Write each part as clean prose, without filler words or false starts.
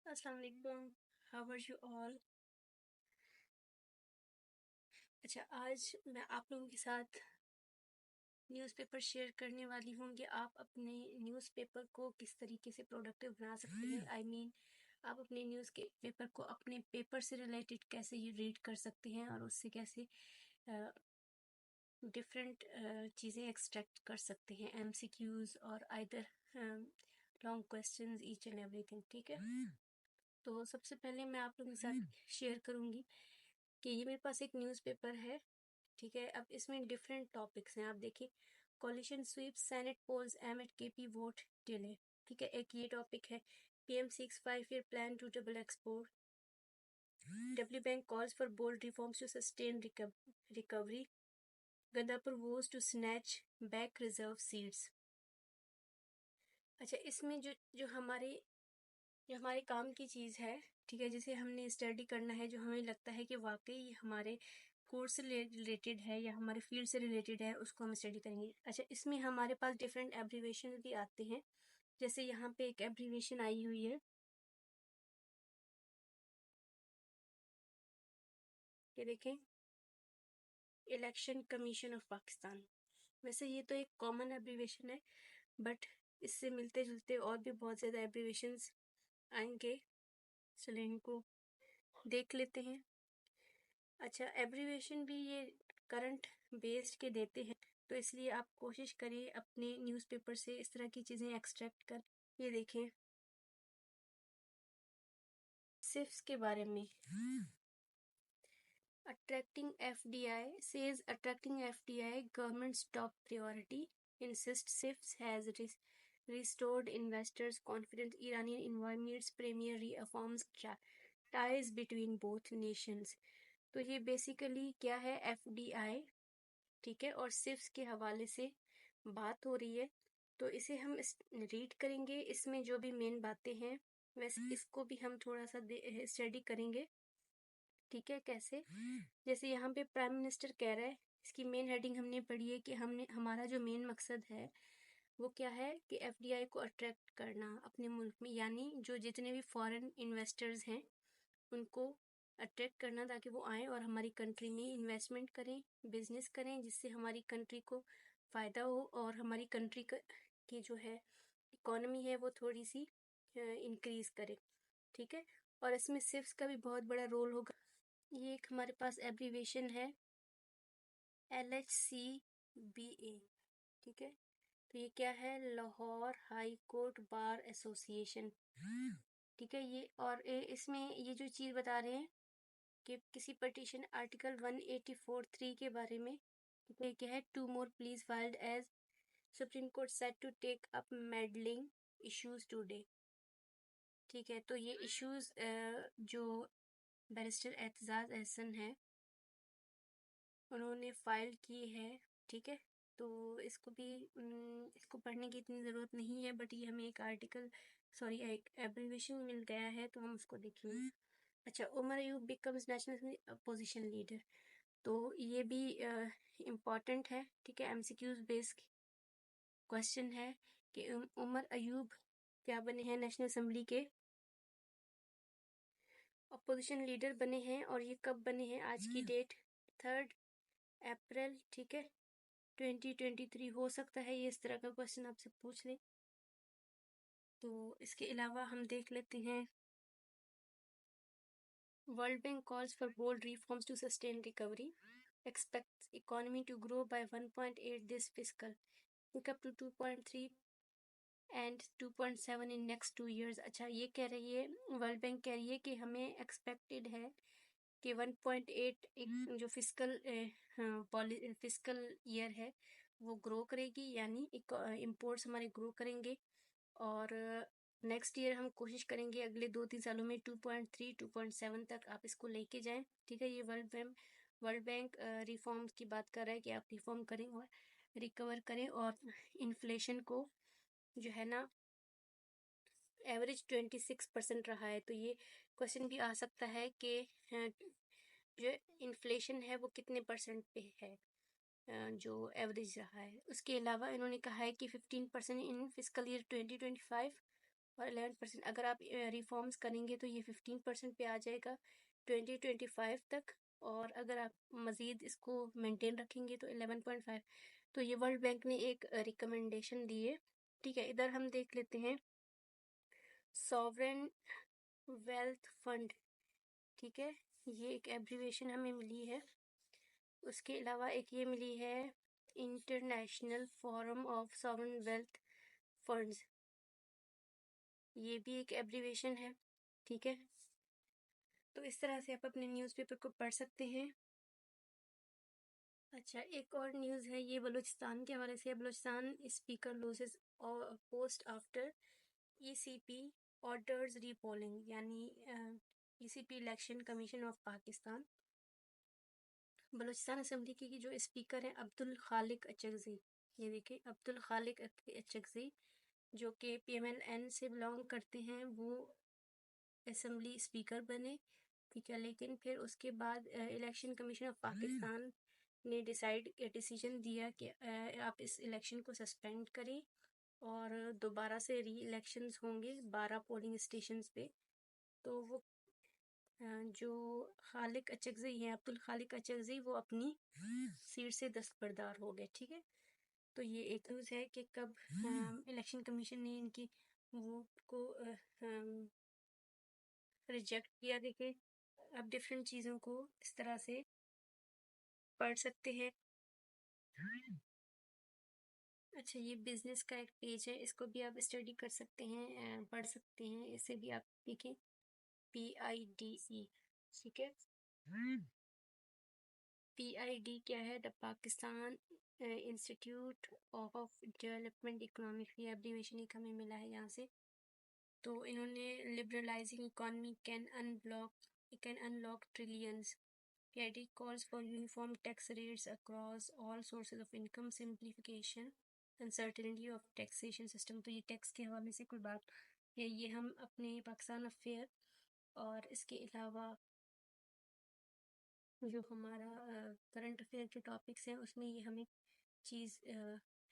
अस्सलाम वालेकुम, how are you all. अच्छा, आज मैं आप लोगों के साथ न्यूज़पेपर शेयर करने वाली हूँ कि आप अपने न्यूज़पेपर को किस तरीके से प्रोडक्टिव बना सकते हैं। आई मीन आप अपने न्यूज़ के पेपर को अपने पेपर से रिलेटेड कैसे ये रीड कर सकते हैं और उससे कैसे डिफरेंट चीज़ें एक्सट्रैक्ट कर सकते हैं, एमसीक्यूज़ और either long questions, each and everything. ठीक है, तो सबसे पहले मैं आप लोगों के साथ शेयर करूँगी कि ये मेरे पास एक न्यूज़पेपर है। ठीक है, अब इसमें डिफरेंट टॉपिक्स हैं। आप देखिए, coalition sweep, senate polls, M at KP vote delay. ठीक है, एक ये टॉपिक है। PM seeks 5 year plan to double export. W bank calls for bold reforms to sustain recovery. Gangapur was to snatch back reserve seats. अच्छा, इसमें जो हमारे काम की चीज़ है, ठीक है, जिसे हमने स्टडी करना है, जो हमें लगता है कि वाकई हमारे कोर्स से रिलेटेड है या हमारे फील्ड से रिलेटेड है, उसको हम स्टडी करेंगे। अच्छा, इसमें हमारे पास डिफरेंट एब्रीवेशन भी आते हैं। जैसे यहाँ पे एक एब्रीवेशन आई हुई है, ये देखें, इलेक्शन कमीशन ऑफ पाकिस्तान। वैसे ये तो एक कॉमन एब्रीवेशन है, बट इससे मिलते जुलते और भी बहुत ज़्यादा एब्रीवेशंस आएंगे। चलिए इनको देख लेते हैं। अच्छा, एब्रीवेशन भी ये करंट बेस्ड के देते हैं, तो इसलिए आप कोशिश करिए अपने न्यूज़पेपर से इस तरह की चीज़ें एक्सट्रैक्ट कर। ये देखें, सिफ्स के बारे में, attracting FDI says attracting FDI government's top priority, insist SIFC has restored investors' confidence. Iranian environment's premier reaffirms ties between both nations. तो ये बेसिकली क्या है, एफडीआई, ठीक है, और सिफ्स के हवाले से बात हो रही है। तो इसे हम रीड करेंगे, इसमें जो भी मेन बातें हैं वैसे इसको भी हम थोड़ा सा स्टडी करेंगे। ठीक है, कैसे, जैसे यहाँ पे प्राइम मिनिस्टर कह रहा है, इसकी मेन हेडिंग हमने पढ़ी है कि हमारा जो मेन मकसद है वो क्या है कि एफडीआई को अट्रैक्ट करना अपने मुल्क में, यानी जो जितने भी फॉरेन इन्वेस्टर्स हैं उनको अट्रैक्ट करना ताकि वो आएँ और हमारी कंट्री में इन्वेस्टमेंट करें, बिजनेस करें, जिससे हमारी कंट्री को फ़ायदा हो और हमारी कंट्री की जो है इकोनॉमी है वो थोड़ी सी इंक्रीज़ करे। ठीक है, और इसमें सिफ्स का भी बहुत बड़ा रोल होगा। ये एक हमारे पास एब्रीवेशन है, LHCBA। ठीक है, तो ये क्या है, Lahore high court bar association. ठीक है, ये और इसमें ये जो चीज़ बता रहे हैं कि किसी पटिशन आर्टिकल 184(3) के बारे में, ठीक है, क्या है, two more pleas filed as supreme court set to take up meddling issues today. ठीक है, तो ये इश्यूज जो बैरिस्टर एतजाज एहसन है उन्होंने फाइल की है। ठीक है, तो इसको भी इसको पढ़ने की इतनी ज़रूरत नहीं है, बट ये हमें एक आर्टिकल, सॉरी, एक एब्रीवेशन मिल गया है तो हम उसको देखेंगे। अच्छा, Umar Ayub becomes national opposition leader, तो ये भी इम्पॉर्टेंट है। ठीक है, एमसीक्यूज बेस्ड क्वेश्चन है कि उमर अयूब क्या बने हैं, नेशनल असेंबली के अपोजिशन लीडर बने हैं, और ये कब बने हैं, आज की डेट 3 अप्रैल। ठीक है, 2023 हो सकता है ये इस तरह का क्वेश्चन आपसे पूछ ले। तो इसके अलावा हम देख लेते हैं, world bank calls for bold reforms to sustain recovery, expects economy to grow by 1.8 this fiscal, pick up to 2.3 and 2.7 in next 2 years। अच्छा, ये कह रही है, वर्ल्ड बैंक कह रही है कि हमें एक्सपेक्टेड है कि 1.8 एक जो फिस्कल ईयर है वो ग्रो करेगी, यानी इम्पोर्ट्स हमारे ग्रो करेंगे, और नेक्स्ट ईयर हम कोशिश करेंगे अगले 2-3 सालों में 2.3 2.7 तक आप इसको लेके जाएं। ठीक है, ये वर्ल्ड बैंक रिफॉर्म्स की बात कर रहा है कि आप रिफॉर्म करें और रिकवर करें, और इन्फ्लेशन को जो है ना एवरेज 26% रहा है। तो ये क्वेश्चन भी आ सकता है कि जो इन्फ्लेशन है वो कितने परसेंट पे है, जो एवरेज रहा है। उसके अलावा इन्होंने कहा है कि 15% इन फिजिकल ईयर 2025 और 11%। अगर आप रिफॉर्म्स करेंगे तो ये 15% पे आ जाएगा 2025 तक, और अगर आप मज़ीद इसको मेंटेन रखेंगे तो 11.5। तो ये वर्ल्ड बैंक ने एक रिकमेंडेशन दी है, ठीक है। इधर हम देख लेते हैं सॉवरेन वेल्थ फंड, ठीक है, ये एक एब्रीविएशन हमें मिली है। उसके अलावा एक ये मिली है international forum of sovereign wealth funds, ये भी एक एब्रीविएशन है, ठीक है। तो इस तरह से आप अपने न्यूज़पेपर को पढ़ सकते हैं। अच्छा, एक और न्यूज़ है, ये बलूचिस्तान के हवाले से। Balochistan speaker loses post after ECP orders repolling, यानी ECP election commission of Pakistan. Balochistan assembly की जो स्पीकर हैं अब्दुल खालिक अचकज़ी, ये देखिए अब्दुल खालिक अचकज़ी, जो कि PMLN से बिलोंग करते हैं, वो असेंबली स्पीकर बने, ठीक है। लेकिन फिर उसके बाद इलेक्शन कमीशन ऑफ पाकिस्तान ने डिसीजन दिया कि आप इस इलेक्शन को सस्पेंड करें और दोबारा से री इलेक्शंस होंगे 12 पोलिंग स्टेशंस पे। तो वो जो खालिक अचकज़ई हैं, अब्दुल खालिक अचकज़ई, वो अपनी सीट से दस्तबरदार हो गए, ठीक है। तो ये एक न्यूज़ है कि कब इलेक्शन कमीशन ने इनकी वोट को रिजेक्ट किया। देखिए आप डिफरेंट चीज़ों को इस तरह से पढ़ सकते हैं। अच्छा, ये बिजनेस का एक पेज है, इसको भी आप स्टडी कर सकते हैं, पढ़ सकते हैं। इसे भी आप देखें, PIDE, ठीक है। PID क्या है? The Pakistan institute of development economic, ये एब्रीविएशन एक हमें मिला है यहाँ से। तो इन्होंने liberalising economy can unlock trillions. PID calls for uniform tax rates across all sources of income, simplification and certainty of taxation system। तो ये टैक्स के हवाले से कोई बात है, ये हम अपने पाकिस्तान अफेयर और इसके अलावा जो हमारा करंट अफेयर के टॉपिक्स हैं उसमें ये हमें चीज़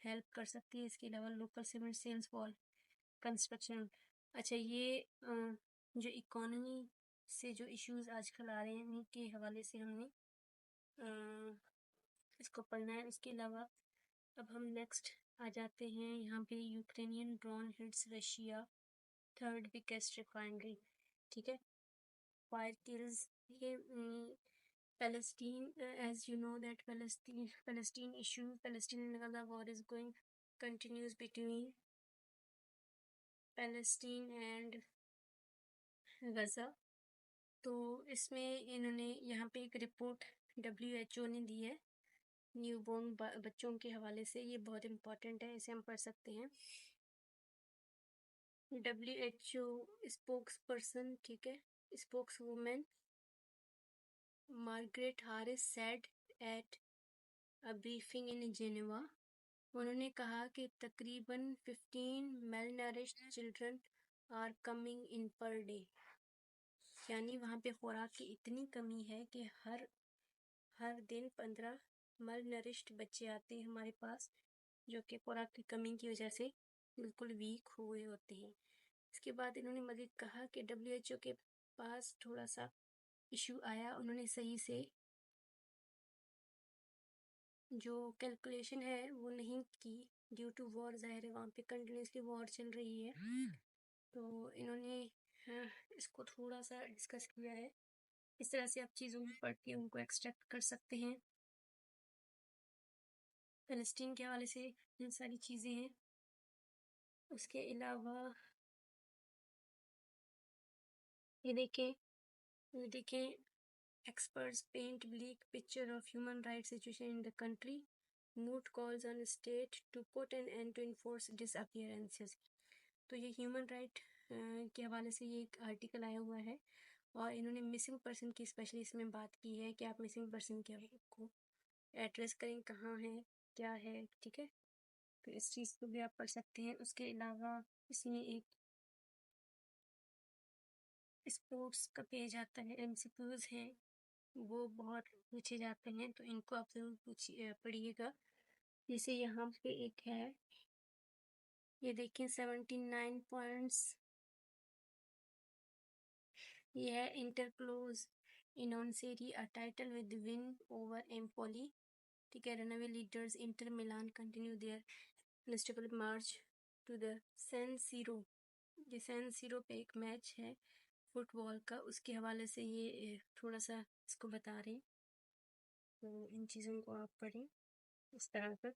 हेल्प कर सकती है। इसके अलावा local cement sales wall construction. अच्छा, ये जो इकोनॉमी से जो इश्यूज आजकल आ रहे हैं उनके हवाले से हमने इसको पढ़ना है। उसके अलावा अब हम नेक्स्ट आ जाते हैं, यहाँ पे Ukrainian drone hits Russia third biggest refinery, ठीक है। फायर किल्स, ये Palestine, as you know that Palestine issue, Palestine and Gaza war is going continues between Palestine and Gaza। तो इसमें इन्होंने यहाँ पे एक रिपोर्ट WHO ने दी है न्यूबॉर्न बच्चों के हवाले से, ये बहुत इम्पोर्टेंट है, इसे हम पढ़ सकते हैं। WHO स्पोक्स पर्सन, ठीक है, spokes women Margaret Harris said at a briefing in Geneva, उन्होंने कहा कि तकरीबन 15 malnourished children are coming in per day, यानी वहाँ पे खुराक की इतनी कमी है कि हर दिन 15 malnourished बच्चे आते हैं हमारे पास, जो कि खुराक की कमी की वजह से बिल्कुल वीक हुए होते हैं। इसके बाद इन्होंने मज़ीद कहा कि WHO के पास थोड़ा सा इशू आया, उन्होंने सही से जो कैलकुलेशन है वो नहीं की ड्यू टू वॉर। ज़ाहिर है वहाँ पे कंटिन्यूसली वॉर चल रही है, तो इन्होंने इसको थोड़ा सा डिस्कस किया है। इस तरह से आप चीज़ों में पढ़ के उनको एक्सट्रैक्ट कर सकते हैं। फ़लस्तीन के हवाले से ये सारी चीज़ें हैं। उसके अलावा ये देखें experts paint bleak picture of human rights situation in the country, moot calls on state to put an end to enforce disappearances। तो ये ह्यूमन राइट के हवाले से ये एक आर्टिकल आया हुआ है, और इन्होंने मिसिंग पर्सन की स्पेशली इसमें बात की है कि आप मिसिंग पर्सन को एड्रेस करें, कहाँ है, क्या है, ठीक है। तो इस चीज़ को भी आप पढ़ सकते हैं। उसके अलावा इसमें एक स्पोर्ट्स का पेज आता है, MCQs हैं, वो बहुत पूछे जाते हैं, तो इनको आप ज़रूर पढ़िएगा। जैसे यहाँ पे एक है, ये देखिए 79 पॉइंट्स ये है Inter close in on Serie A title with win over Empoli. ठीक है, runaway leaders Inter Milan continue their unstoppable march to the San Siro. ये सैन सीरो पे एक मैच है फुटबॉल का, उसके हवाले से ये थोड़ा सा इसको बता रहे हैं, तो इन चीज़ों को आप पढ़ें इस तरह से।